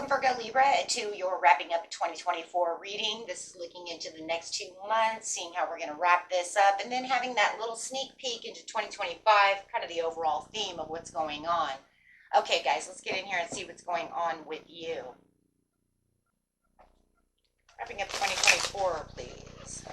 Welcome, Virgo Libra, to your wrapping up 2024 reading. This is looking into the next 2 months, seeing how we're going to wrap this up, and then having that little sneak peek into 2025, kind of the overall theme of what's going on. Okay, guys, let's get in here and see what's going on with you. Wrapping up 2024, please.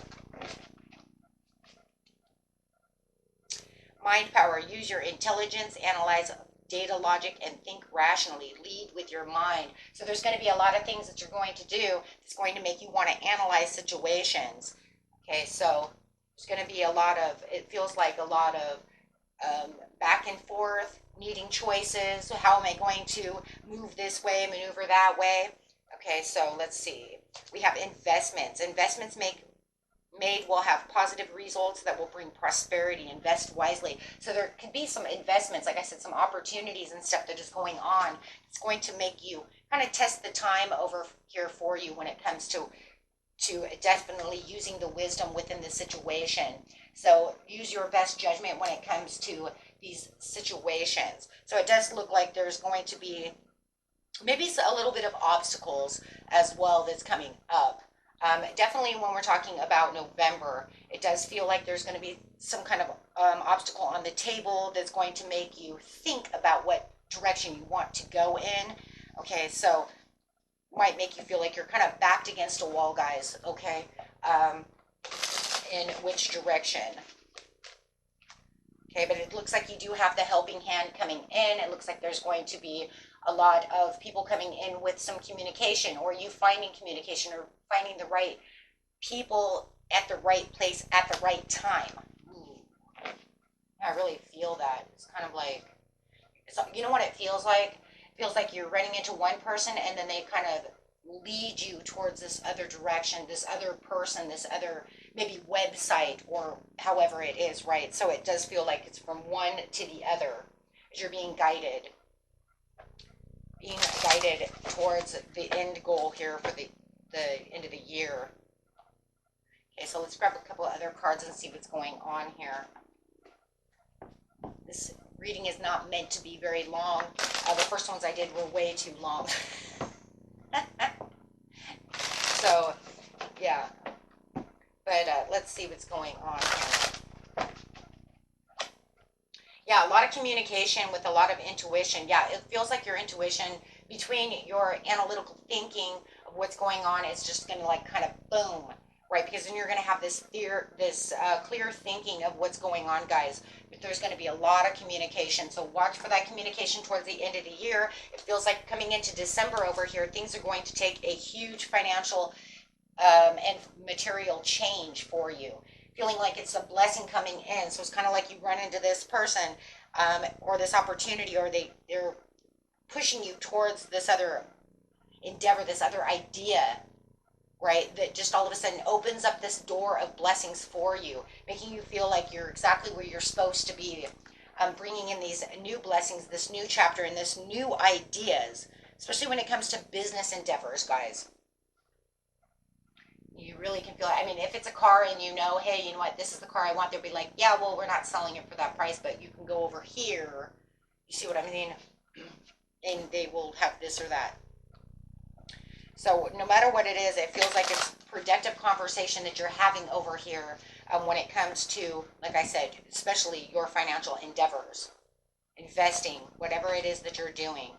Mind power. Use your intelligence, analyze data, logic, and think rationally. Lead with your mind. So there's going to be a lot of things that you're going to do that's going to make you want to analyze situations. Okay, so there's going to be a lot of, it feels like a lot of back and forth, needing choices. How am I going to move this way, maneuver that way? Okay, so let's see. We have investments. Investments made will have positive results that will bring prosperity. Invest wisely. So there could be some investments, like I said, some opportunities and stuff that is going on. It's going to make you kind of test the time over here for you when it comes to definitely using the wisdom within the situation. So use your best judgment when it comes to these situations. So it does look like there's going to be maybe a little bit of obstacles as well that's coming up. Definitely when we're talking about November, it does feel like there's going to be some kind of obstacle on the table that's going to make you think about what direction you want to go in. Okay, so might make you feel like you're kind of backed against a wall, guys, okay? In which direction? Okay, but it looks like you do have the helping hand coming in. It looks like there's going to be a lot of people coming in with some communication, or you finding communication, or finding the right people at the right place at the right time. I really feel that. It's kind of like, you know what it feels like? It feels like you're running into one person and then they kind of lead you towards this other direction, this other person, this other maybe website, or however it is, right? So it does feel like it's from one to the other as you're being guided towards the end goal here for the end of the year. Okay, so let's grab a couple of other cards and see what's going on here. This reading is not meant to be very long. The first ones I did were way too long. So, yeah. But let's see what's going on here. Yeah, a lot of communication with a lot of intuition. Yeah, it feels like your intuition between your analytical thinking of what's going on is just going to like kind of boom, right? Because then you're going to have this clear thinking of what's going on, guys. But there's going to be a lot of communication. So watch for that communication towards the end of the year. It feels like coming into December over here, things are going to take a huge financial and material change for you. Feeling like it's a blessing coming in. So it's kind of like you run into this person or this opportunity, or they're pushing you towards this other endeavor, this other idea, right? That just all of a sudden opens up this door of blessings for you, making you feel like you're exactly where you're supposed to be, bringing in these new blessings, this new chapter, and this new ideas, especially when it comes to business endeavors, guys. You really can feel it. I mean, if it's a car and you know, hey, you know what, this is the car I want, they'll be like, yeah, well, we're not selling it for that price, but you can go over here. You see what I mean? And they will have this or that. So no matter what it is, it feels like it's productive conversation that you're having over here when it comes to, like I said, especially your financial endeavors, investing, whatever it is that you're doing.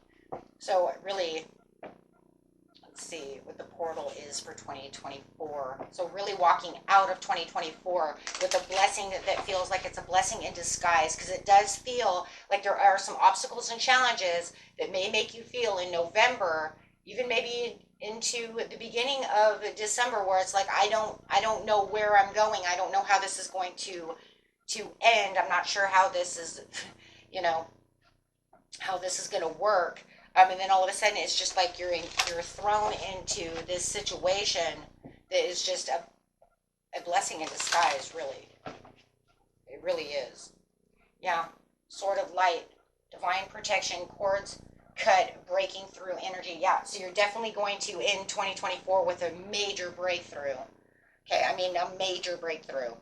So really, see what the portal is for 2024. So really walking out of 2024 with a blessing that feels like it's a blessing in disguise, because it does feel like there are some obstacles and challenges that may make you feel in November, even maybe into the beginning of December, where it's like, I don't know where I'm going. I don't know how this is going to end. I'm not sure how this is, how this is going to work. And then all of a sudden, it's just like you're thrown into this situation that is just a blessing in disguise, really. It really is. Yeah, Sword of Light, divine protection, cords cut, breaking through energy. Yeah, so you're definitely going to end 2024 with a major breakthrough. Okay, I mean a major breakthrough.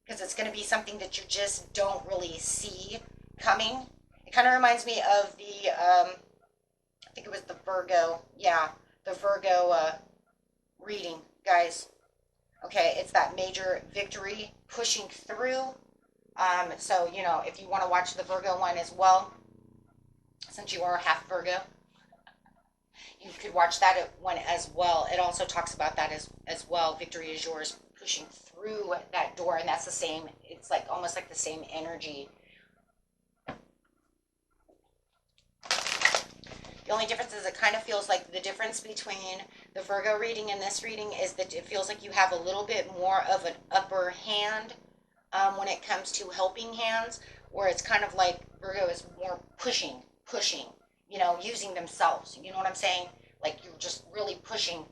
Because it's going to be something that you just don't really see coming. It kind of reminds me of the I think it was the Virgo, yeah, the Virgo reading, guys. Okay, it's that major victory pushing through. So, you know, if you want to watch the Virgo one as well, since you are half Virgo, you could watch that one as well. It also talks about that as well. Victory is yours, pushing through that door, and that's the same. It's like almost like the same energy. The only difference is it kind of feels like the difference between the Virgo reading and this reading is that it feels like you have a little bit more of an upper hand when it comes to helping hands, where it's kind of like Virgo is more pushing, you know, using themselves. You know what I'm saying? Like you're just really pushing,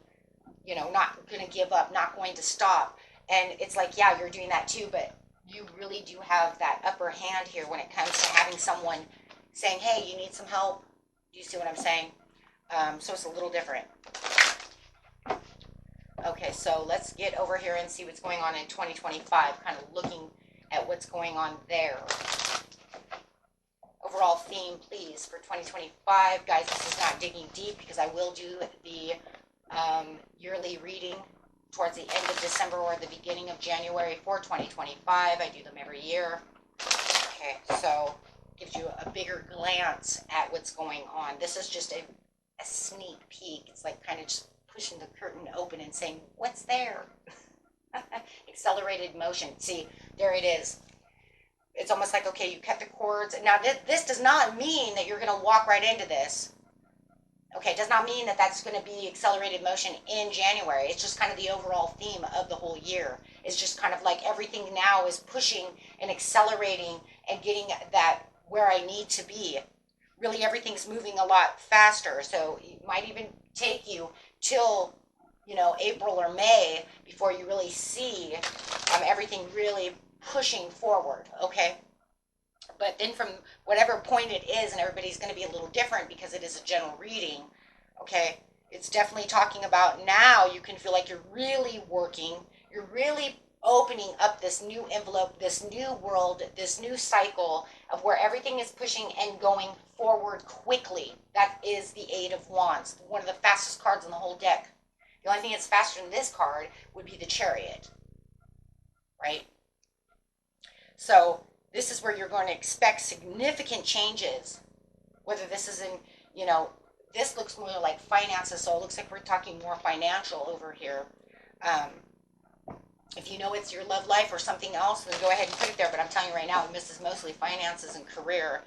you know, not going to give up, not going to stop. And it's like, yeah, you're doing that too, but you really do have that upper hand here when it comes to having someone saying, hey, you need some help. Do you see what I'm saying? So it's a little different. Okay, so let's get over here and see what's going on in 2025, kind of looking at what's going on there. Overall theme, please, for 2025. Guys, this is not digging deep because I will do the yearly reading towards the end of December or the beginning of January for 2025. I do them every year. Okay, so gives you a bigger glance at what's going on. This is just a sneak peek. It's like kind of just pushing the curtain open and saying, what's there? Accelerated motion. See, there it is. It's almost like, okay, you cut the cords. Now, this does not mean that you're going to walk right into this. Okay, it does not mean that that's going to be accelerated motion in January. It's just kind of the overall theme of the whole year. It's just kind of like everything now is pushing and accelerating and getting that where I need to be. Really, everything's moving a lot faster. So it might even take you till, you know, April or May before you really see everything really pushing forward, okay? But then from whatever point it is, and everybody's going to be a little different because it is a general reading, okay? It's definitely talking about now you can feel like you're really working, you're really opening up this new envelope, this new world, this new cycle of where everything is pushing and going forward quickly. That is the Eight of Wands, one of the fastest cards in the whole deck. The only thing that's faster than this card would be the Chariot, right? So this is where you're going to expect significant changes, whether this is in, you know, this looks more like finances, so it looks like we're talking more financial over here. If you know it's your love life or something else, then go ahead and put it there, but I'm telling you right now, this is mostly finances and career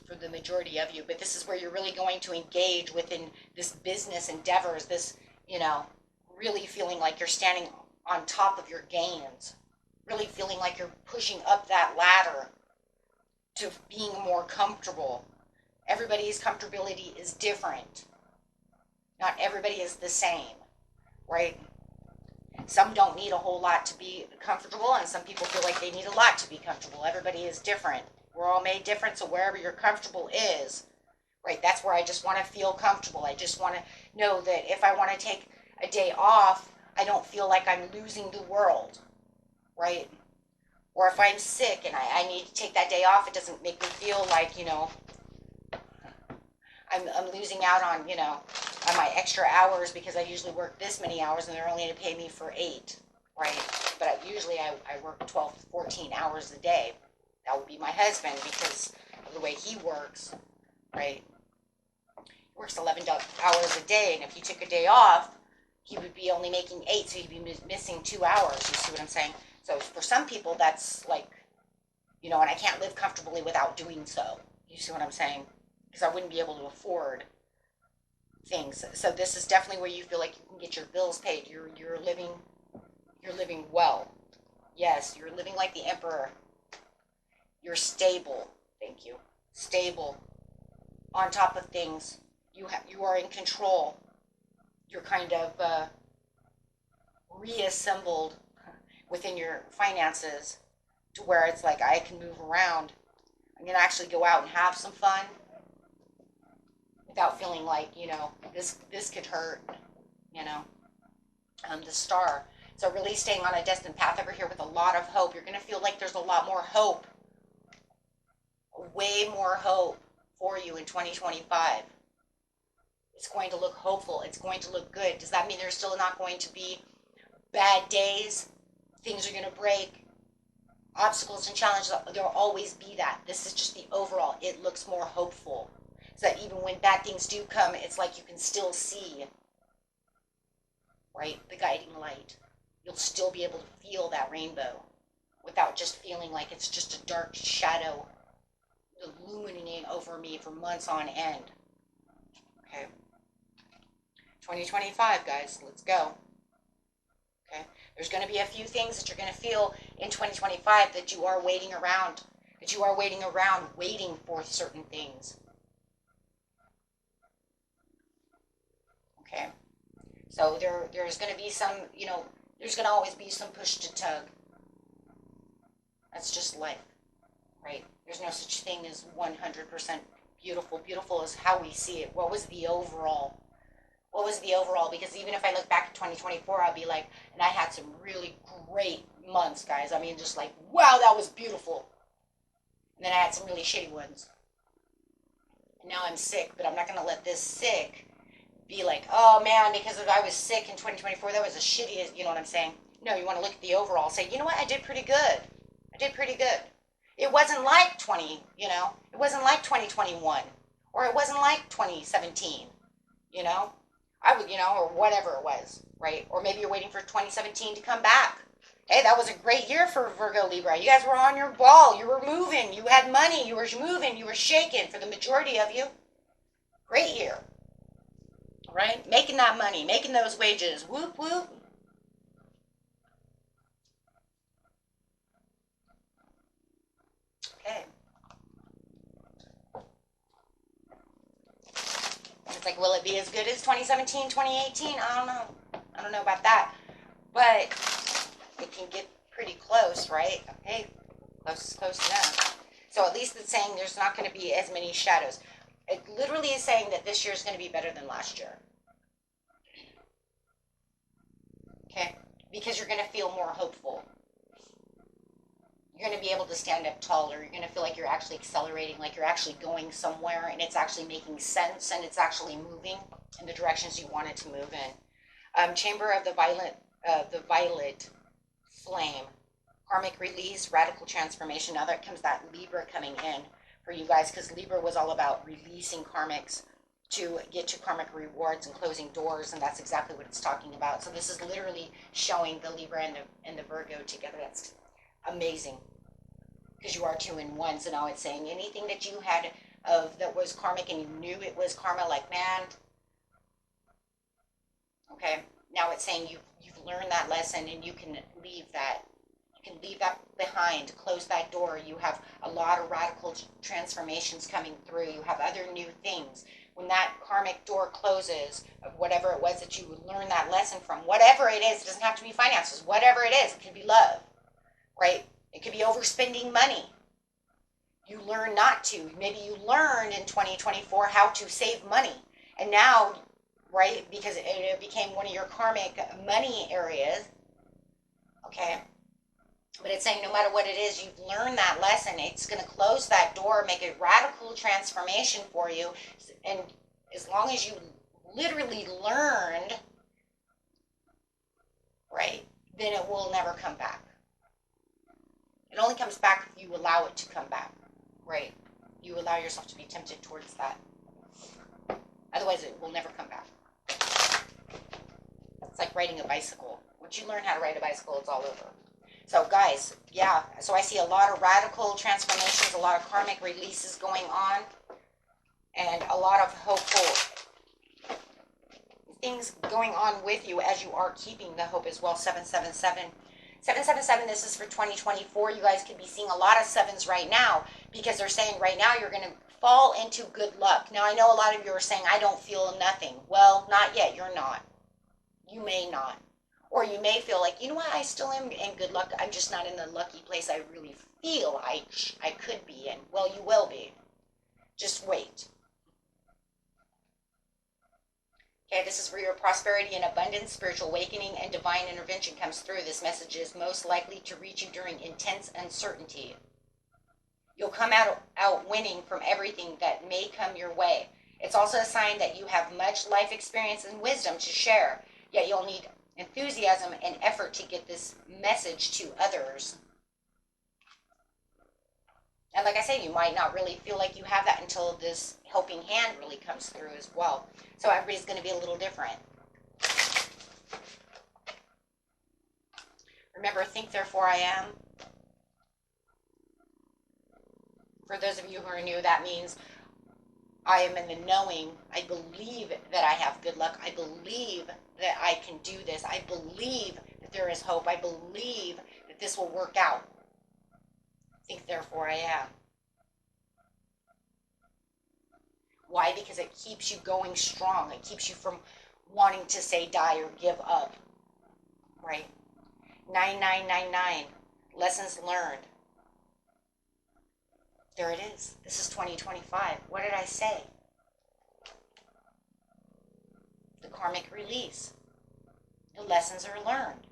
for the majority of you, but this is where you're really going to engage within this business endeavors, this, you know, really feeling like you're standing on top of your gains, really feeling like you're pushing up that ladder to being more comfortable. Everybody's comfortability is different. Not everybody is the same, right? Some don't need a whole lot to be comfortable, and some people feel like they need a lot to be comfortable. Everybody is different. We're all made different, so wherever you're comfortable is, right, that's where I just want to feel comfortable. I just want to know that if I want to take a day off, I don't feel like I'm losing the world, right? Or if I'm sick and I need to take that day off, it doesn't make me feel like, you know, I'm losing out on, you know, on my extra hours because I usually work this many hours and they're only going to pay me for 8, right? But usually I work 12 to 14 hours a day. That would be my husband because of the way he works, right? He works 11 hours a day, and if he took a day off, he would be only making 8, so he'd be missing 2 hours. You see what I'm saying? So for some people, that's like, you know, and I can't live comfortably without doing so. You see what I'm saying? Because I wouldn't be able to afford things. So this is definitely where you feel like you can get your bills paid. You're living well. Yes, you're living like the emperor. You're stable. Thank you. Stable. On top of things. You are in control. You're kind of reassembled within your finances to where it's like I can move around. I'm going to actually go out and have some fun without feeling like, you know, this could hurt, you know. The Star. So really staying on a destined path over here with a lot of hope. You're going to feel like there's a lot more hope. Way more hope for you in 2025. It's going to look hopeful. It's going to look good. Does that mean there's still not going to be bad days? Things are going to break. Obstacles and challenges, there will always be that. This is just the overall. It looks more hopeful. So that even when bad things do come, it's like you can still see, right, the guiding light. You'll still be able to feel that rainbow without just feeling like it's just a dark shadow illuminating over me for months on end. Okay. 2025, guys, let's go. Okay. There's going to be a few things that you're going to feel in 2025 that you are waiting around, waiting for certain things. Okay. So there's going to be some, there's going to always be some push to tug. That's just life, right? There's no such thing as 100% beautiful. Beautiful is how we see it. What was the overall? Because even if I look back at 2024, I'll be like, and I had some really great months, guys. I mean, just like, wow, that was beautiful. And then I had some really shitty ones. And now I'm sick, but I'm not going to let this sick be like, oh man, because if I was sick in 2024, that was the shittiest, you know what I'm saying? No, you want to look at the overall, say, you know what, I did pretty good. It wasn't like it wasn't like 2021, or it wasn't like 2017, I would, or whatever it was, right? Or maybe you're waiting for 2017 to come back. Hey, that was a great year for Virgo, Libra. You guys were on your ball. You were moving. You had money. You were moving. You were shaking for the majority of you. Great year, right? Making that money, making those wages. Whoop, whoop. Okay. It's like, will it be as good as 2017, 2018? I don't know about that. But it can get pretty close, right? Okay, close enough. So at least it's saying there's not going to be as many shadows. It literally is saying that this year is going to be better than last year. Okay? Because you're going to feel more hopeful. You're going to be able to stand up taller. You're going to feel like you're actually accelerating, like you're actually going somewhere, and it's actually making sense, and it's actually moving in the directions you want it to move in. Chamber of the Violet Flame. Karmic release, radical transformation. Now that comes that Libra coming in for you guys, because Libra was all about releasing karmics to get to karmic rewards and closing doors, and that's exactly what it's talking about. So this is literally showing the Libra and the Virgo together. That's amazing, because you are 2 in 1. So now it's saying anything that you had of that was karmic and you knew it was karma, like, man, okay, now it's saying you've learned that lesson, and you can leave that. You can leave that behind, close that door. You have a lot of radical transformations coming through. You have other new things. When that karmic door closes, of whatever it was that you would learn that lesson from, whatever it is, it doesn't have to be finances, whatever it is, it could be love, right? It could be overspending money. You learn not to. Maybe you learned in 2024 how to save money. And now, right, because it became one of your karmic money areas, okay? But it's saying no matter what it is, you've learned that lesson. It's going to close that door, make a radical transformation for you. And as long as you literally learned, right, then it will never come back. It only comes back if you allow it to come back, right? You allow yourself to be tempted towards that. Otherwise, it will never come back. It's like riding a bicycle. Once you learn how to ride a bicycle, it's all over. So guys, yeah, so I see a lot of radical transformations, a lot of karmic releases going on, and a lot of hopeful things going on with you as you are keeping the hope as well. 777. 777, this is for 2024. You guys could be seeing a lot of sevens right now, because they're saying right now you're going to fall into good luck. Now, I know a lot of you are saying, I don't feel nothing. Well, not yet. You're not. You may not. Or you may feel like, you know what, I still am in good luck. I'm just not in the lucky place I really feel I could be in. Well, you will be. Just wait. Okay, this is for your prosperity and abundance, spiritual awakening, and divine intervention comes through. This message is most likely to reach you during intense uncertainty. You'll come out winning from everything that may come your way. It's also a sign that you have much life experience and wisdom to share, yet you'll need enthusiasm and effort to get this message to others. And like I said, you might not really feel like you have that until this helping hand really comes through as well. So everybody's going to be a little different. Remember, think therefore I am. For those of you who are new, that means I am in the knowing. I believe that I have good luck. I believe that I can do this. I believe that there is hope. I believe that this will work out. Think therefore I am. Why? Because it keeps you going strong. It keeps you from wanting to say die or give up. Right? 9999. Lessons learned. There it is. This is 2025. What did I say? The karmic release. The lessons are learned.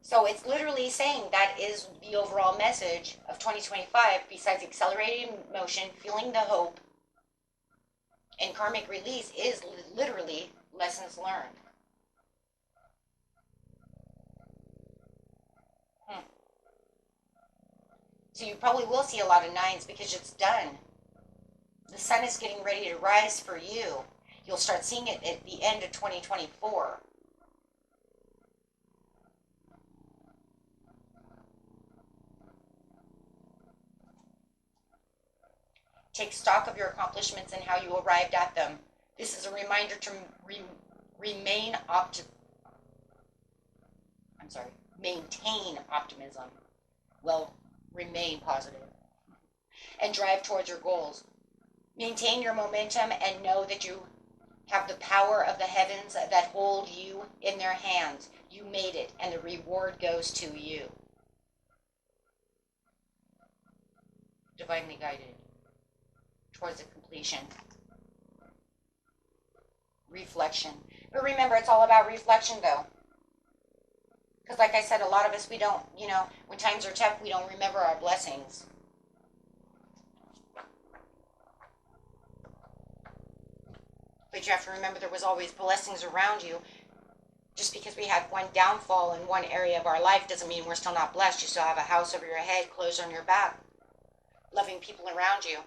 So it's literally saying that is the overall message of 2025, besides accelerating motion, feeling the hope, and karmic release is literally lessons learned. So you probably will see a lot of nines because it's done. The sun is getting ready to rise for you. You'll start seeing it at the end of 2024. Take stock of your accomplishments and how you arrived at them. This is a reminder to maintain optimism. Well, remain positive and drive towards your goals. Maintain your momentum and know that you have the power of the heavens that hold you in their hands. You made it, and the reward goes to you. Divinely guided towards the completion. Reflection. But remember, it's all about reflection, though. Because like I said, a lot of us, we don't, when times are tough, we don't remember our blessings. But you have to remember there was always blessings around you. Just because we had one downfall in one area of our life doesn't mean we're still not blessed. You still have a house over your head, clothes on your back, loving people around you.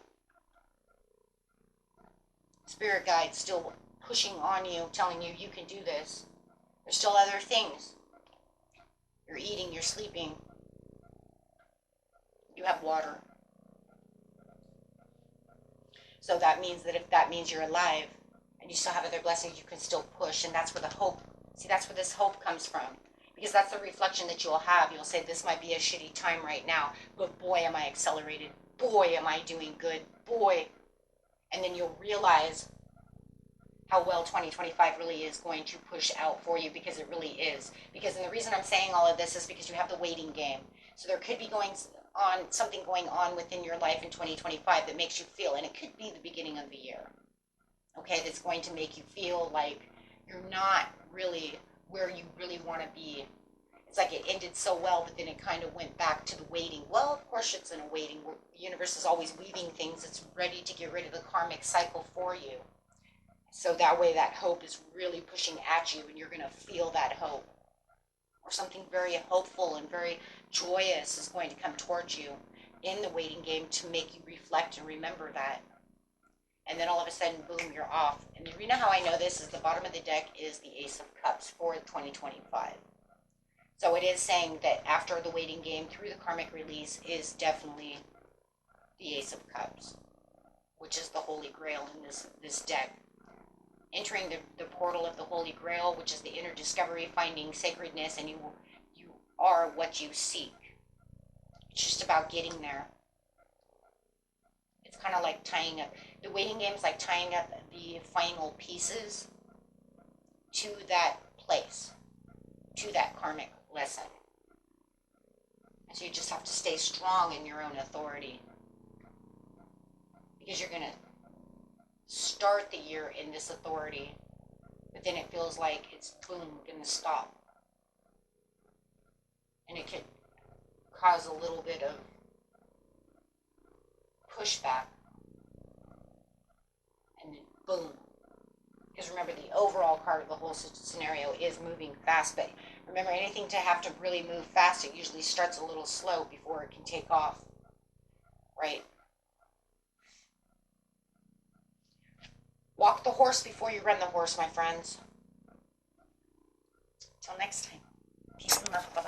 Spirit guides still pushing on you, telling you you can do this. There's still other things. You're eating, you're sleeping. You have water. So that means that if that means you're alive and you still have other blessings, you can still push. And that's where the hope, see, that's where this hope comes from. Because that's the reflection that you'll have. You'll say, this might be a shitty time right now, but boy, am I accelerated. Boy, am I doing good. Boy. And then you'll realize how well 2025 really is going to push out for you, because it really is. Because, and the reason I'm saying all of this is because you have the waiting game. So there could be something going on within your life in 2025 that makes you feel, and it could be the beginning of the year, okay, that's going to make you feel like you're not really where you really want to be. It's like it ended so well, but then it kind of went back to the waiting. Well, of course it's in a waiting. The universe is always weaving things. It's ready to get rid of the karmic cycle for you. So that way that hope is really pushing at you, and you're going to feel that hope. Or something very hopeful and very joyous is going to come towards you in the waiting game to make you reflect and remember that. And then all of a sudden, boom, you're off. And you know how I know this is the bottom of the deck is the Ace of Cups for 2025. So it is saying that after the waiting game through the karmic release is definitely the Ace of Cups, which is the Holy Grail in this deck. Entering the portal of the Holy Grail, which is the inner discovery, finding sacredness, and you are what you seek. It's just about getting there. It's kind of like tying up. The waiting game is like tying up the final pieces to that place, to that karmic lesson. And so you just have to stay strong in your own authority, because you're going to start the year in this authority, but then it feels like it's boom, going to stop. And it could cause a little bit of pushback, and then boom. Because remember, the overall card of the whole scenario is moving fast, but remember, anything to have to really move fast, it usually starts a little slow before it can take off, right? Walk the horse before you run the horse, my friends. Till next time. Peace and love.